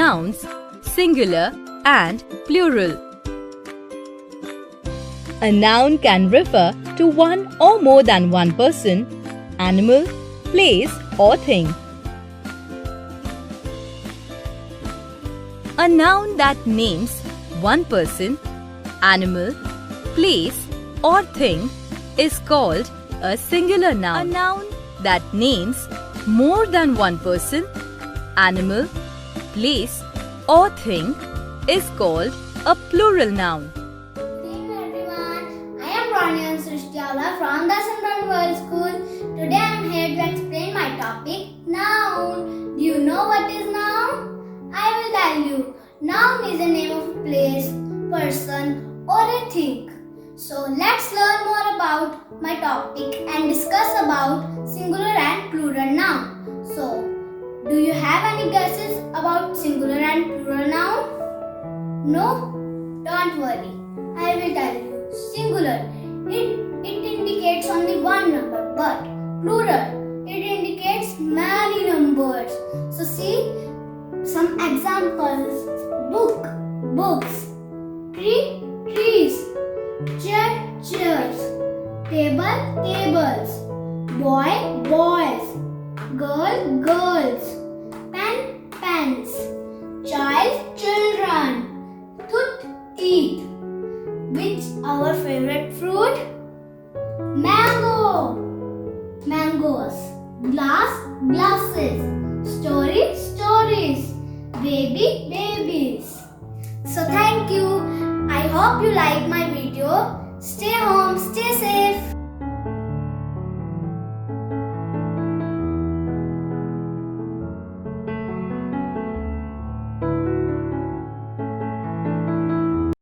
nouns, singular and plural. A noun can refer to one or more than one person, animal, place or thing. A noun that names one person, animal, place or thing is called a singular noun. A noun that names more than one person, animal, place or thing is called a plural noun. Good evening everyone. I am Rania Srishtiala from the Singular Plural School. Today I am here to explain my topic, noun. Do you know what is noun? I will tell you. Noun is a name of a place, person or a thing. So let's learn more about my topic and discuss about singular and plural noun. So, do you have any guesses about singular and plural noun? No? Don't worry. I will tell you. Singular, it indicates only one number, but plural, it indicates many numbers. So see some examples. Book, books. Tree, trees. Chair, chairs. Table, tables. Boy, boys. Girl, girls. Pen, pens. Child, children. Tooth, teeth. Which our favorite fruit? Mango, mangoes. Glass, glasses. Story, stories. Baby, babies. So thank you. I hope you like my video. Stay home, stay safe.